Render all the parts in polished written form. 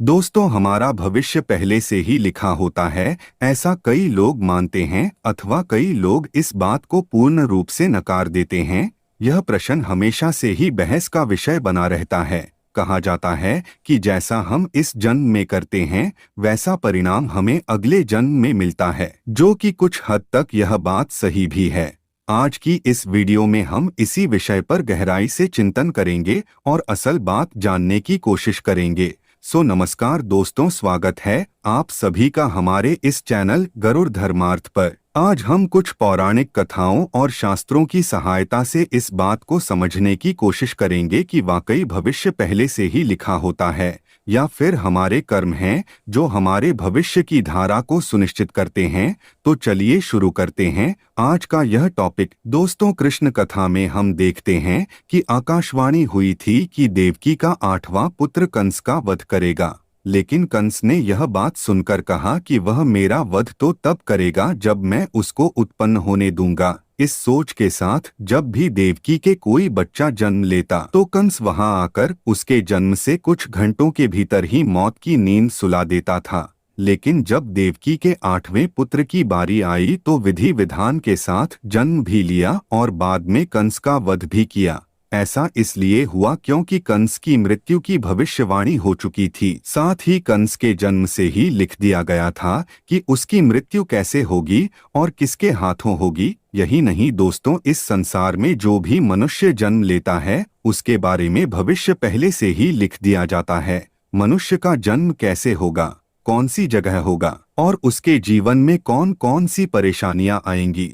दोस्तों, हमारा भविष्य पहले से ही लिखा होता है, ऐसा कई लोग मानते हैं अथवा कई लोग इस बात को पूर्ण रूप से नकार देते हैं। यह प्रश्न हमेशा से ही बहस का विषय बना रहता है। कहा जाता है कि जैसा हम इस जन्म में करते हैं, वैसा परिणाम हमें अगले जन्म में मिलता है, जो कि कुछ हद तक यह बात सही भी है। आज की इस वीडियो में हम इसी विषय पर गहराई से चिंतन करेंगे और असल बात जानने की कोशिश करेंगे। नमस्कार दोस्तों, स्वागत है आप सभी का हमारे इस चैनल गरुड़ धर्मार्थ पर। आज हम कुछ पौराणिक कथाओं और शास्त्रों की सहायता से इस बात को समझने की कोशिश करेंगे कि वाकई भविष्य पहले से ही लिखा होता है या फिर हमारे कर्म हैं जो हमारे भविष्य की धारा को सुनिश्चित करते हैं। तो चलिए शुरू करते हैं आज का यह टॉपिक। दोस्तों, कृष्ण कथा में हम देखते हैं कि आकाशवाणी हुई थी कि देवकी का 8वां पुत्र कंस का वध करेगा, लेकिन कंस ने यह बात सुनकर कहा कि वह मेरा वध तो तब करेगा जब मैं उसको उत्पन्न होने दूंगा। इस सोच के साथ जब भी देवकी के कोई बच्चा जन्म लेता तो कंस वहां आकर उसके जन्म से कुछ घंटों के भीतर ही मौत की नींद सुला देता था। लेकिन जब देवकी के 8वें पुत्र की बारी आई तो विधि विधान के साथ जन्म भी लिया और बाद में कंस का वध भी किया। ऐसा इसलिए हुआ क्योंकि कंस की मृत्यु की भविष्यवाणी हो चुकी थी। साथ ही कंस के जन्म से ही लिख दिया गया था कि उसकी मृत्यु कैसे होगी और किसके हाथों होगी। यही नहीं दोस्तों, इस संसार में जो भी मनुष्य जन्म लेता है उसके बारे में भविष्य पहले से ही लिख दिया जाता है। मनुष्य का जन्म कैसे होगा, कौन सी जगह होगा और उसके जीवन में कौन कौन सी परेशानियां आएंगी,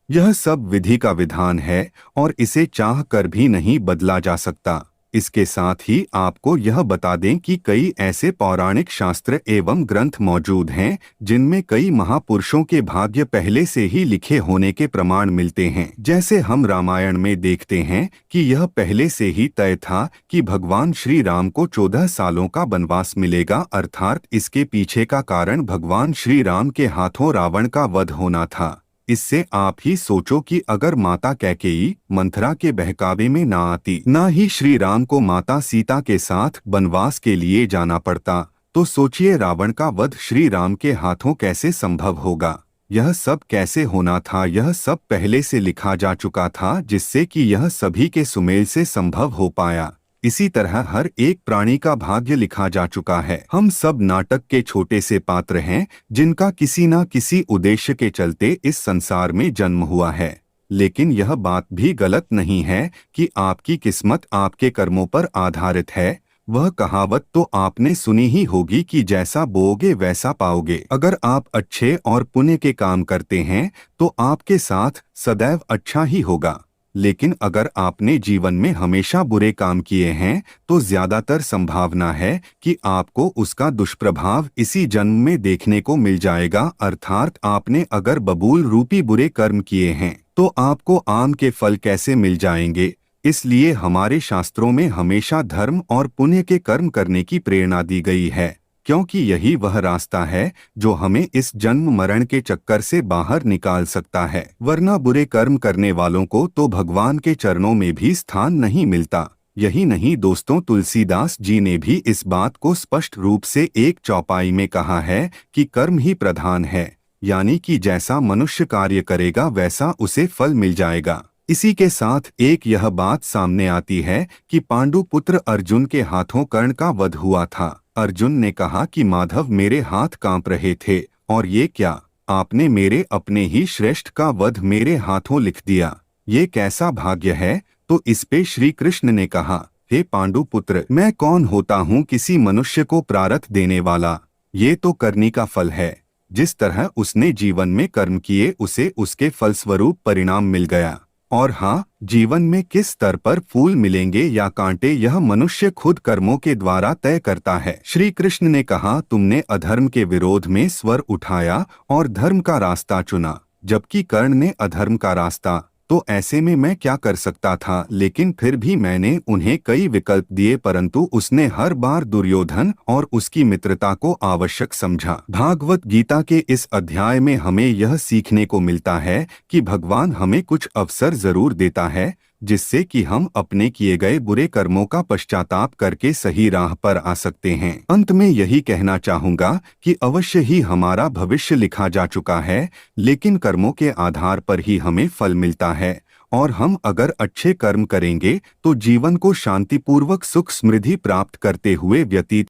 यह सब विधि का विधान है और इसे चाह कर भी नहीं बदला जा सकता। इसके साथ ही आपको यह बता दें कि कई ऐसे पौराणिक शास्त्र एवं ग्रंथ मौजूद हैं जिनमें कई महापुरुषों के भाग्य पहले से ही लिखे होने के प्रमाण मिलते हैं। जैसे हम रामायण में देखते हैं कि यह पहले से ही तय था कि भगवान श्री राम को 14 सालों का वनवास मिलेगा, अर्थात इसके पीछे का कारण भगवान श्री राम के हाथों रावण का वध होना था। इससे आप ही सोचो कि अगर माता कैकेयी मंथरा के बहकावे में ना आती, ना ही श्री राम को माता सीता के साथ वनवास के लिए जाना पड़ता, तो सोचिए रावण का वध श्री राम के हाथों कैसे संभव होगा। यह सब कैसे होना था, यह सब पहले से लिखा जा चुका था, जिससे कि यह सभी के सुमेल से संभव हो पाया। इसी तरह हर एक प्राणी का भाग्य लिखा जा चुका है। हम सब नाटक के छोटे से पात्र हैं जिनका किसी न किसी उद्देश्य के चलते इस संसार में जन्म हुआ है। लेकिन यह बात भी गलत नहीं है कि आपकी किस्मत आपके कर्मों पर आधारित है। वह कहावत तो आपने सुनी ही होगी कि जैसा बोओगे वैसा पाओगे। अगर आप अच्छे और पुण्य के काम करते हैं तो आपके साथ सदैव अच्छा ही होगा, लेकिन अगर आपने जीवन में हमेशा बुरे काम किए हैं तो ज्यादातर संभावना है कि आपको उसका दुष्प्रभाव इसी जन्म में देखने को मिल जाएगा। अर्थात आपने अगर बबूल रूपी बुरे कर्म किए हैं तो आपको आम के फल कैसे मिल जाएंगे। इसलिए हमारे शास्त्रों में हमेशा धर्म और पुण्य के कर्म करने की प्रेरणा दी गई है, क्योंकि यही वह रास्ता है जो हमें इस जन्म मरण के चक्कर से बाहर निकाल सकता है। वरना बुरे कर्म करने वालों को तो भगवान के चरणों में भी स्थान नहीं मिलता। यही नहीं दोस्तों, तुलसीदास जी ने भी इस बात को स्पष्ट रूप से एक चौपाई में कहा है कि कर्म ही प्रधान है, यानी कि जैसा मनुष्य कार्य करेगा वैसा उसे फल मिल जाएगा। इसी के साथ एक यह बात सामने आती है कि पांडु पुत्र अर्जुन के हाथों कर्ण का वध हुआ था। अर्जुन ने कहा कि माधव, मेरे हाथ कांप रहे थे और ये क्या, आपने मेरे अपने ही श्रेष्ठ का वध मेरे हाथों लिख दिया, ये कैसा भाग्य है। तो इस पे श्री कृष्ण ने कहा, हे पांडु पुत्र, मैं कौन होता हूँ किसी मनुष्य को प्रारब्ध देने वाला। ये तो करनी का फल है। जिस तरह उसने जीवन में कर्म किए उसे उसके फलस्वरूप परिणाम मिल गया। और हाँ, जीवन में किस स्तर पर फूल मिलेंगे या कांटे यह मनुष्य खुद कर्मों के द्वारा तय करता है। श्री कृष्ण ने कहा, तुमने अधर्म के विरोध में स्वर उठाया और धर्म का रास्ता चुना, जबकि कर्ण ने अधर्म का रास्ता। तो ऐसे में मैं क्या कर सकता था, लेकिन फिर भी मैंने उन्हें कई विकल्प दिए, परंतु उसने हर बार दुर्योधन और उसकी मित्रता को आवश्यक समझा। भागवत गीता के इस अध्याय में हमें यह सीखने को मिलता है कि भगवान हमें कुछ अवसर जरूर देता है, जिससे कि हम अपने किए गए बुरे कर्मों का पश्चाताप करके सही राह पर आ सकते हैं। अंत में यही कहना चाहूँगा कि अवश्य ही हमारा भविष्य लिखा जा चुका है, लेकिन कर्मों के आधार पर ही हमें फल मिलता है, और हम अगर अच्छे कर्म करेंगे तो जीवन को शांतिपूर्वक सुख समृद्धि प्राप्त करते हुए व्यतीत